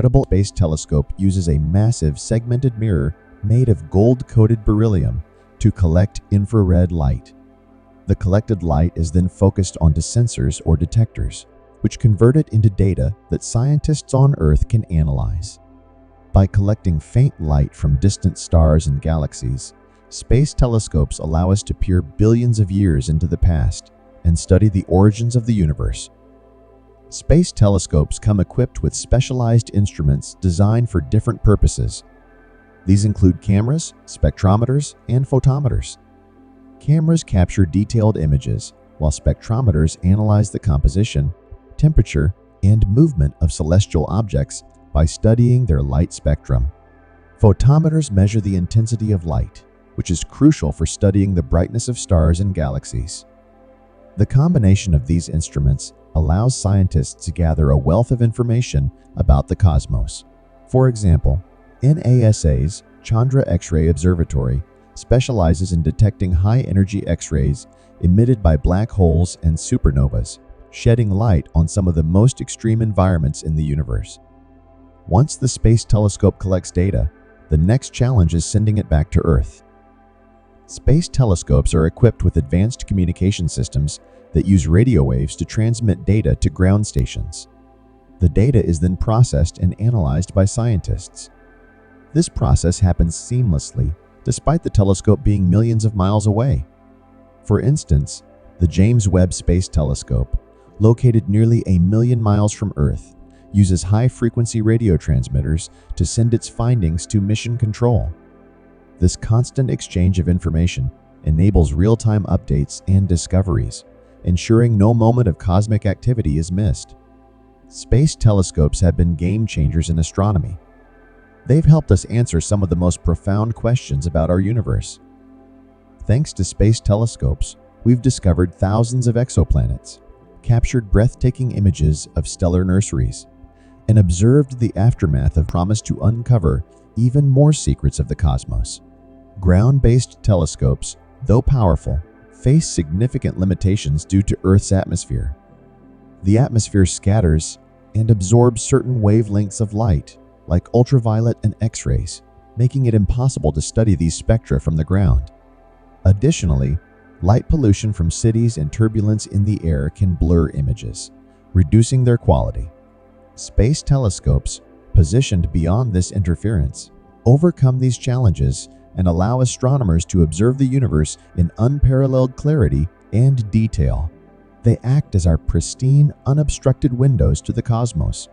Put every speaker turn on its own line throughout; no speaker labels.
Hubble Space Telescope uses a massive segmented mirror made of gold-coated beryllium to collect infrared light. The collected light is then focused onto sensors or detectors, which convert it into data that scientists on Earth can analyze. By collecting faint light from distant stars and galaxies, space telescopes allow us to peer billions of years into the past and study the origins of the universe. Space telescopes come equipped with specialized instruments designed for different purposes. These include cameras, spectrometers, and photometers. Cameras capture detailed images, while spectrometers analyze the composition, temperature, and movement of celestial objects by studying their light spectrum. Photometers measure the intensity of light, which is crucial for studying the brightness of stars and galaxies. The combination of these instruments allows scientists to gather a wealth of information about the cosmos. For example, NASA's Chandra X-ray Observatory specializes in detecting high-energy X-rays emitted by black holes and supernovas, shedding light on some of the most extreme environments in the universe. Once the space telescope collects data, the next challenge is sending it back to Earth. Space telescopes are equipped with advanced communication systems that use radio waves to transmit data to ground stations. The data is then processed and analyzed by scientists. This process happens seamlessly, despite the telescope being millions of miles away. For instance, the James Webb Space Telescope, located nearly 1 million miles from Earth, uses high-frequency radio transmitters to send its findings to mission control. This constant exchange of information enables real-time updates and discoveries, ensuring no moment of cosmic activity is missed. Space telescopes have been game-changers in astronomy. They've helped us answer some of the most profound questions about our universe. Thanks to space telescopes, we've discovered thousands of exoplanets, captured breathtaking images of stellar nurseries, and observed the aftermath of promise to uncover even more secrets of the cosmos. Ground-based telescopes, though powerful, face significant limitations due to Earth's atmosphere. The atmosphere scatters and absorbs certain wavelengths of light, like ultraviolet and X-rays, making it impossible to study these spectra from the ground. Additionally, light pollution from cities and turbulence in the air can blur images, reducing their quality. Space telescopes, positioned beyond this interference, overcome these challenges and allow astronomers to observe the universe in unparalleled clarity and detail. They act as our pristine, unobstructed windows to the cosmos.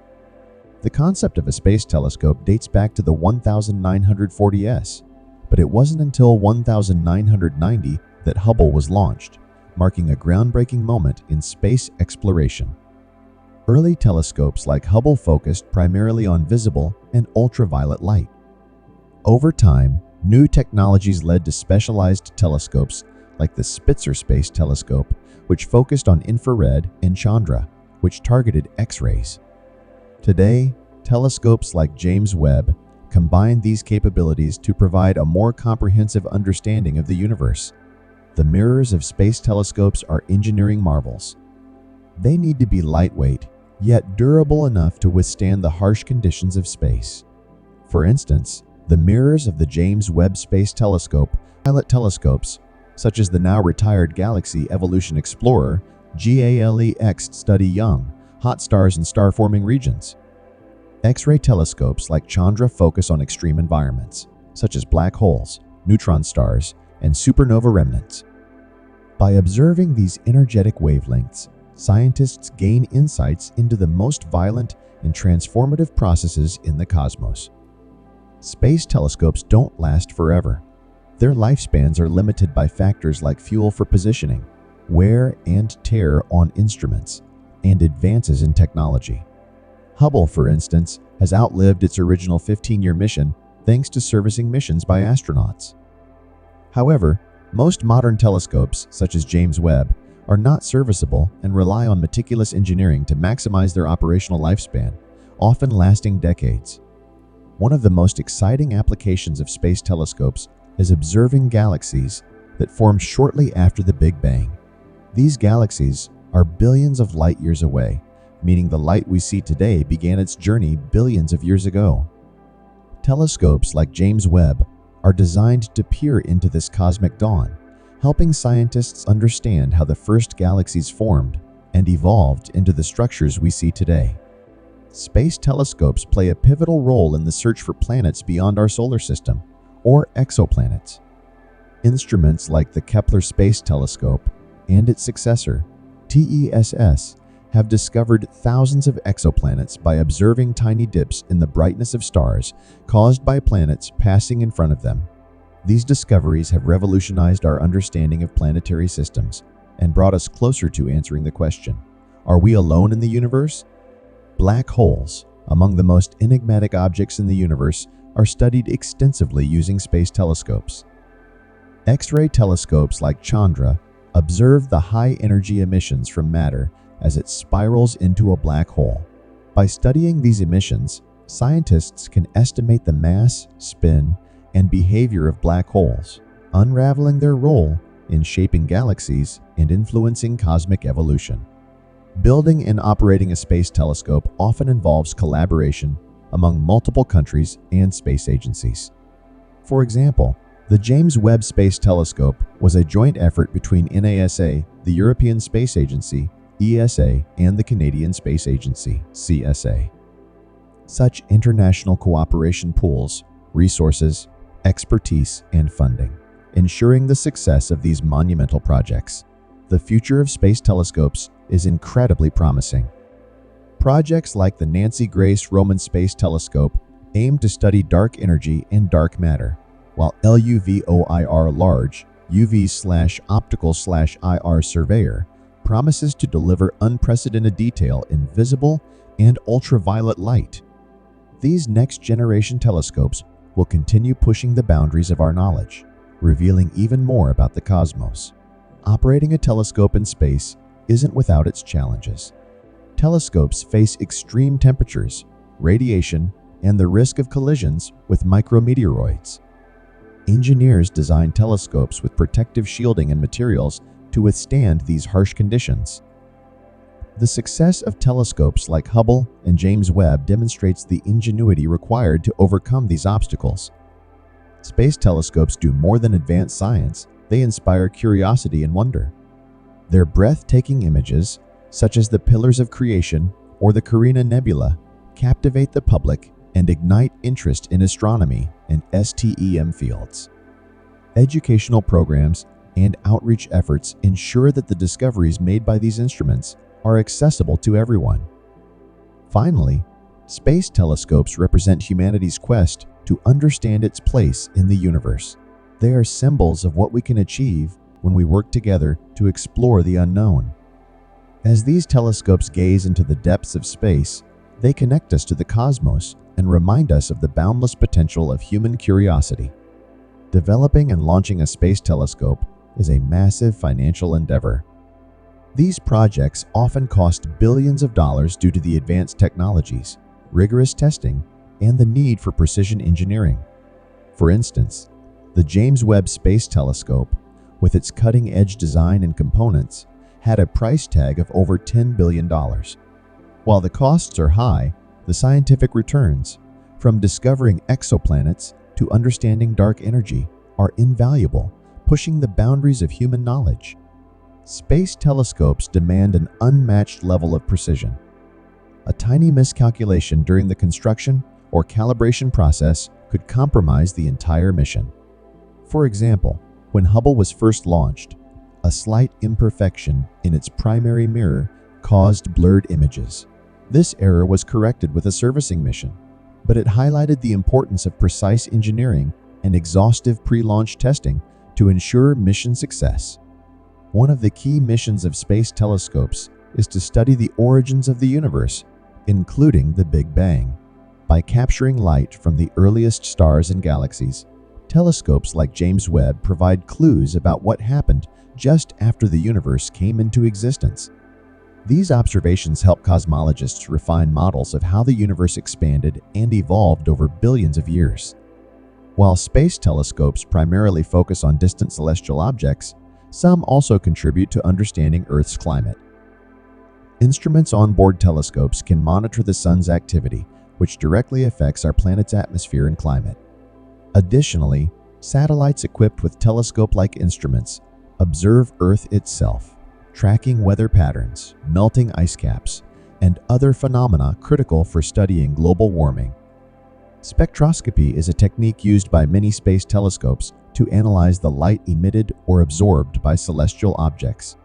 The concept of a space telescope dates back to the 1940s, but it wasn't until 1990 that Hubble was launched, marking a groundbreaking moment in space exploration. Early telescopes like Hubble focused primarily on visible and ultraviolet light. Over time, new technologies led to specialized telescopes like the Spitzer Space Telescope, which focused on infrared, and Chandra, which targeted X-rays. Today, telescopes like James Webb combine these capabilities to provide a more comprehensive understanding of the universe. The mirrors of space telescopes are engineering marvels. They need to be lightweight, yet durable enough to withstand the harsh conditions of space. For instance, the mirrors of the James Webb Space Telescope pilot telescopes, such as the now-retired Galaxy Evolution Explorer, GALEX, study young, hot stars and star-forming regions. X-ray telescopes like Chandra focus on extreme environments, such as black holes, neutron stars, and supernova remnants. By observing these energetic wavelengths, scientists gain insights into the most violent and transformative processes in the cosmos. Space telescopes don't last forever. Their lifespans are limited by factors like fuel for positioning, wear and tear on instruments, and advances in technology. Hubble, for instance, has outlived its original 15-year mission thanks to servicing missions by astronauts. However, most modern telescopes, such as James Webb, are not serviceable and rely on meticulous engineering to maximize their operational lifespan, often lasting decades. One of the most exciting applications of space telescopes is observing galaxies that formed shortly after the Big Bang. These galaxies are billions of light years away, meaning the light we see today began its journey billions of years ago. Telescopes like James Webb are designed to peer into this cosmic dawn, helping scientists understand how the first galaxies formed and evolved into the structures we see today. Space telescopes play a pivotal role in the search for planets beyond our solar system, or exoplanets. Instruments like the Kepler Space Telescope and its successor, TESS, have discovered thousands of exoplanets by observing tiny dips in the brightness of stars caused by planets passing in front of them. These discoveries have revolutionized our understanding of planetary systems and brought us closer to answering the question, are we alone in the universe? Black holes, among the most enigmatic objects in the universe, are studied extensively using space telescopes. X-ray telescopes like Chandra observe the high-energy emissions from matter as it spirals into a black hole. By studying these emissions, scientists can estimate the mass, spin, and behavior of black holes, unraveling their role in shaping galaxies and influencing cosmic evolution. Building and operating a space telescope often involves collaboration among multiple countries and space agencies. For example, the James Webb Space Telescope was a joint effort between NASA, the European Space Agency, ESA, and the Canadian Space Agency, CSA. Such international cooperation pools resources, expertise, and funding, ensuring the success of these monumental projects. The future of space telescopes is incredibly promising. Projects like the Nancy Grace Roman Space Telescope aim to study dark energy and dark matter, while LUVOIR Large UV/optical/IR Surveyor promises to deliver unprecedented detail in visible and ultraviolet light. These next-generation telescopes will continue pushing the boundaries of our knowledge, revealing even more about the cosmos. Operating a telescope in space isn't without its challenges. Telescopes face extreme temperatures, radiation, and the risk of collisions with micrometeoroids. Engineers design telescopes with protective shielding and materials to withstand these harsh conditions. The success of telescopes like Hubble and James Webb demonstrates the ingenuity required to overcome these obstacles. Space telescopes do more than advance science, they inspire curiosity and wonder. Their breathtaking images, such as the Pillars of Creation or the Carina Nebula, captivate the public and ignite interest in astronomy and STEM fields. Educational programs and outreach efforts ensure that the discoveries made by these instruments are accessible to everyone. Finally, space telescopes represent humanity's quest to understand its place in the universe. They are symbols of what we can achieve when we work together to explore the unknown. As these telescopes gaze into the depths of space, they connect us to the cosmos and remind us of the boundless potential of human curiosity. Developing and launching a space telescope is a massive financial endeavor. These projects often cost billions of dollars due to the advanced technologies, rigorous testing, and the need for precision engineering. For instance, the James Webb Space Telescope, with its cutting-edge design and components, had a price tag of over $10 billion. While the costs are high, the scientific returns, from discovering exoplanets to understanding dark energy, are invaluable, pushing the boundaries of human knowledge. Space telescopes demand an unmatched level of precision. A tiny miscalculation during the construction or calibration process could compromise the entire mission. For example, when Hubble was first launched, a slight imperfection in its primary mirror caused blurred images. This error was corrected with a servicing mission, but it highlighted the importance of precise engineering and exhaustive pre-launch testing to ensure mission success. One of the key missions of space telescopes is to study the origins of the universe, including the Big Bang. By capturing light from the earliest stars and galaxies, telescopes like James Webb provide clues about what happened just after the universe came into existence. These observations help cosmologists refine models of how the universe expanded and evolved over billions of years. While space telescopes primarily focus on distant celestial objects, some also contribute to understanding Earth's climate. Instruments on board telescopes can monitor the sun's activity, which directly affects our planet's atmosphere and climate. Additionally, satellites equipped with telescope-like instruments observe Earth itself, tracking weather patterns, melting ice caps, and other phenomena critical for studying global warming. Spectroscopy is a technique used by many space telescopes to analyze the light emitted or absorbed by celestial objects.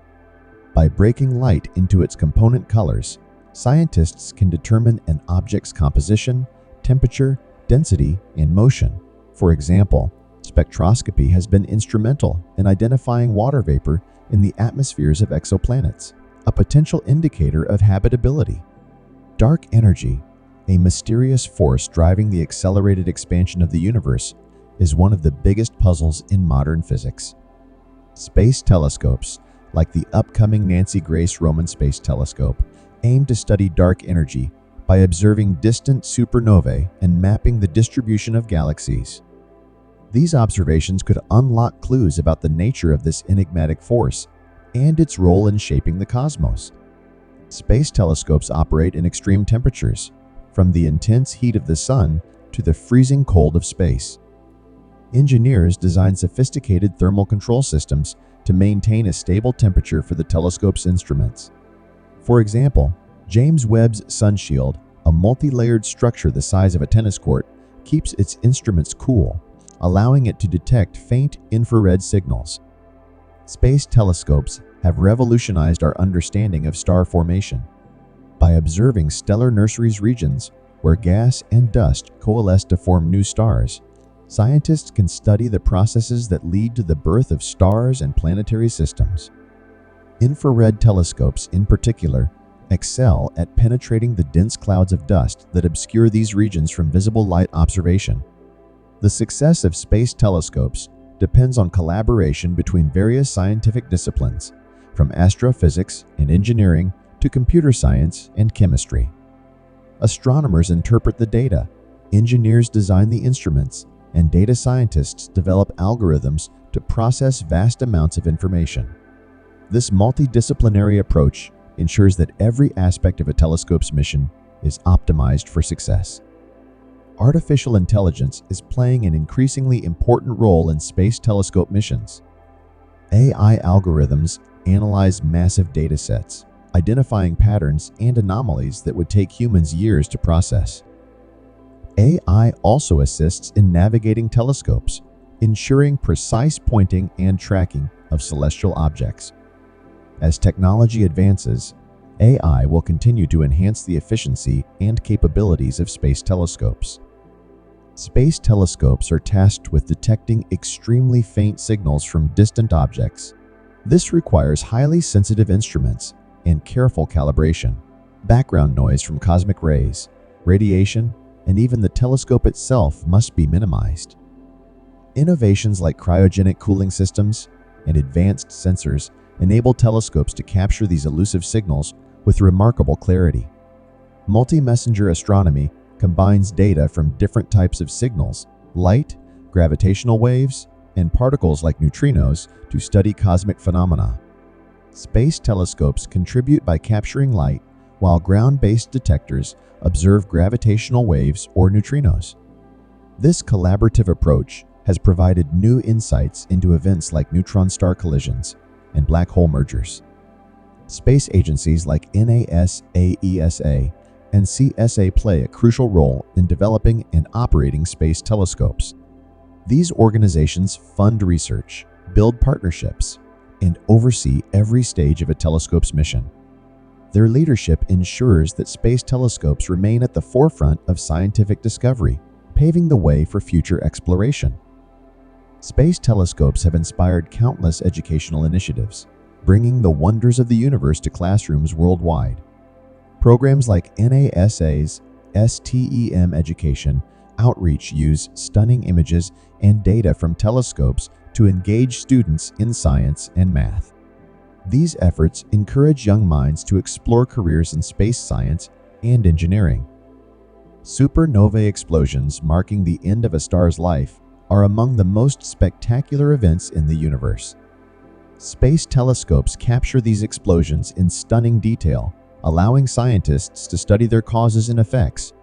By breaking light into its component colors, scientists can determine an object's composition, temperature, density, and motion. For example, spectroscopy has been instrumental in identifying water vapor in the atmospheres of exoplanets, a potential indicator of habitability. Dark energy, a mysterious force driving the accelerated expansion of the universe, is one of the biggest puzzles in modern physics. Space telescopes, like the upcoming Nancy Grace Roman Space Telescope, aim to study dark energy by observing distant supernovae and mapping the distribution of galaxies. These observations could unlock clues about the nature of this enigmatic force and its role in shaping the cosmos. Space telescopes operate in extreme temperatures, from the intense heat of the sun to the freezing cold of space. Engineers design sophisticated thermal control systems to maintain a stable temperature for the telescope's instruments. For example, James Webb's sunshield, a multi-layered structure the size of a tennis court, keeps its instruments cool, allowing it to detect faint infrared signals. Space telescopes have revolutionized our understanding of star formation. By observing stellar nurseries regions where gas and dust coalesce to form new stars, scientists can study the processes that lead to the birth of stars and planetary systems. Infrared telescopes, in particular, excel at penetrating the dense clouds of dust that obscure these regions from visible light observation. The success of space telescopes depends on collaboration between various scientific disciplines, from astrophysics and engineering to computer science and chemistry. Astronomers interpret the data, engineers design the instruments, and data scientists develop algorithms to process vast amounts of information. This multidisciplinary approach ensures that every aspect of a telescope's mission is optimized for success. Artificial intelligence is playing an increasingly important role in space telescope missions. AI algorithms analyze massive data sets, identifying patterns and anomalies that would take humans years to process. AI also assists in navigating telescopes, ensuring precise pointing and tracking of celestial objects. As technology advances, AI will continue to enhance the efficiency and capabilities of space telescopes. Space telescopes are tasked with detecting extremely faint signals from distant objects. This requires highly sensitive instruments and careful calibration. Background noise from cosmic rays, radiation, and even the telescope itself must be minimized. Innovations like cryogenic cooling systems and advanced sensors enable telescopes to capture these elusive signals with remarkable clarity. Multi-messenger astronomy combines data from different types of signals, light, gravitational waves, and particles like neutrinos to study cosmic phenomena. Space telescopes contribute by capturing light, while ground-based detectors observe gravitational waves or neutrinos. This collaborative approach has provided new insights into events like neutron star collisions and black hole mergers. Space agencies like NASA, ESA, and CSA play a crucial role in developing and operating space telescopes. These organizations fund research, build partnerships, and oversee every stage of a telescope's mission. Their leadership ensures that space telescopes remain at the forefront of scientific discovery, paving the way for future exploration. Space telescopes have inspired countless educational initiatives, bringing the wonders of the universe to classrooms worldwide. Programs like NASA's STEM Education Outreach use stunning images and data from telescopes to engage students in science and math. These efforts encourage young minds to explore careers in space science and engineering. Supernovae explosions marking the end of a star's life are among the most spectacular events in the universe. Space telescopes capture these explosions in stunning detail, allowing scientists to study their causes and effects.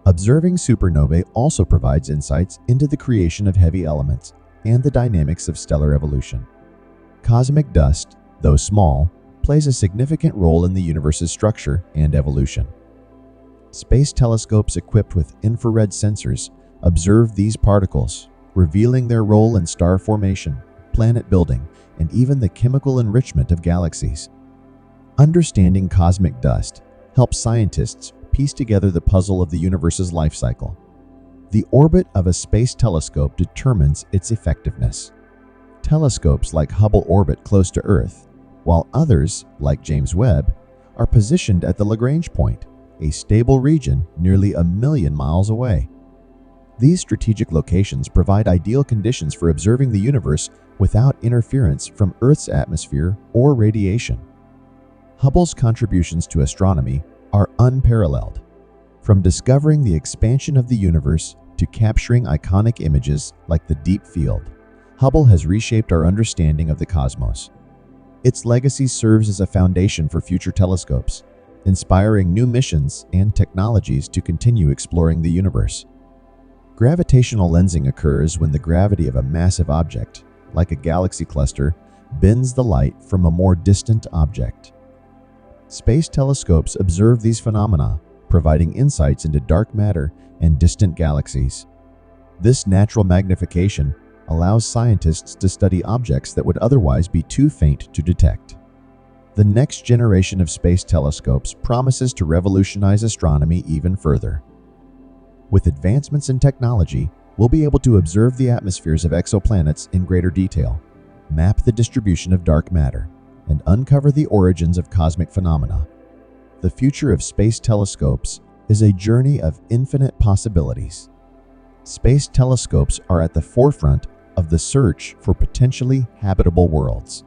Observing supernovae also provides insights into the creation of heavy elements and the dynamics of stellar evolution. Cosmic dust, though small, plays a significant role in the universe's structure and evolution. Space telescopes equipped with infrared sensors observe these particles, revealing their role in star formation, planet building, and even the chemical enrichment of galaxies. Understanding cosmic dust helps scientists piece together the puzzle of the universe's life cycle. The orbit of a space telescope determines its effectiveness. Telescopes like Hubble orbit close to Earth, while others, like James Webb, are positioned at the Lagrange point, a stable region nearly 1,000,000 miles away. These strategic locations provide ideal conditions for observing the universe without interference from Earth's atmosphere or radiation. Hubble's contributions to astronomy are unparalleled. From discovering the expansion of the universe to capturing iconic images like the Deep Field, Hubble has reshaped our understanding of the cosmos. Its legacy serves as a foundation for future telescopes, inspiring new missions and technologies to continue exploring the universe. Gravitational lensing occurs when the gravity of a massive object, like a galaxy cluster, bends the light from a more distant object. Space telescopes observe these phenomena, providing insights into dark matter and distant galaxies. This natural magnification allows scientists to study objects that would otherwise be too faint to detect. The next generation of space telescopes promises to revolutionize astronomy even further. With advancements in technology, we'll be able to observe the atmospheres of exoplanets in greater detail, map the distribution of dark matter, and uncover the origins of cosmic phenomena. The future of space telescopes is a journey of infinite possibilities. Space telescopes are at the forefront of the search for potentially habitable worlds.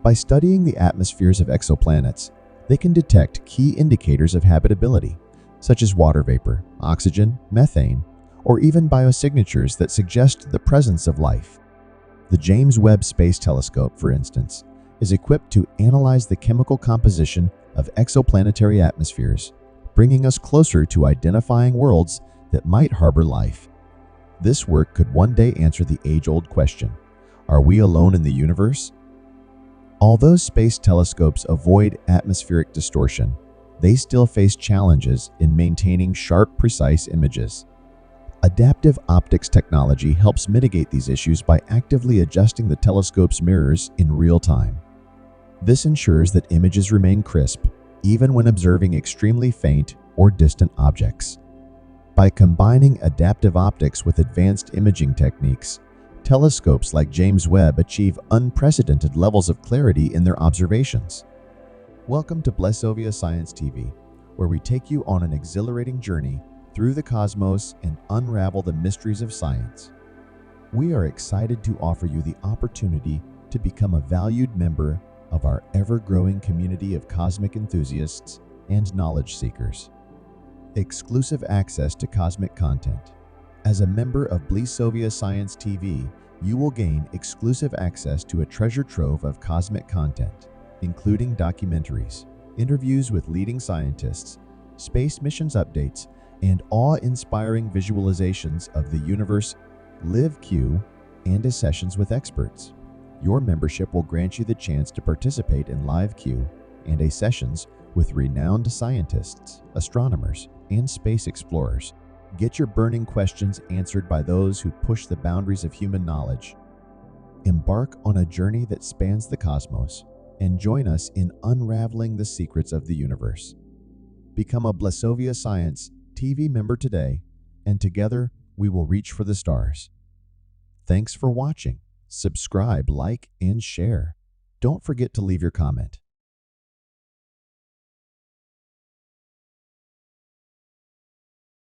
By studying the atmospheres of exoplanets, they can detect key indicators of habitability, such as water vapor, oxygen, methane, or even biosignatures that suggest the presence of life. The James Webb Space Telescope, for instance, is equipped to analyze the chemical composition of exoplanetary atmospheres, bringing us closer to identifying worlds that might harbor life. This work could one day answer the age-old question, are we alone in the universe? Although space telescopes avoid atmospheric distortion, they still face challenges in maintaining sharp, precise images. Adaptive optics technology helps mitigate these issues by actively adjusting the telescope's mirrors in real time. This ensures that images remain crisp, even when observing extremely faint or distant objects. By combining adaptive optics with advanced imaging techniques, telescopes like James Webb achieve unprecedented levels of clarity in their observations. Welcome to Blessovia Science TV, where we take you on an exhilarating journey through the cosmos and unravel the mysteries of science. We are excited to offer you the opportunity to become a valued member of our ever-growing community of cosmic enthusiasts and knowledge seekers. Exclusive access to cosmic content. As a member of Blessovia Science TV, you will gain exclusive access to a treasure trove of cosmic content, including documentaries, interviews with leading scientists, space missions updates, and awe-inspiring visualizations of the universe, live Q, and sessions with experts. Your membership will grant you the chance to participate in live Q and sessions with renowned scientists, astronomers, and space explorers. Get your burning questions answered by those who push the boundaries of human knowledge. Embark on a journey that spans the cosmos and join us in unraveling the secrets of the universe. Become a Blessovia Science TV member today, and together we will reach for the stars. Thanks for watching. Subscribe, like, and share. Don't forget to leave your comment.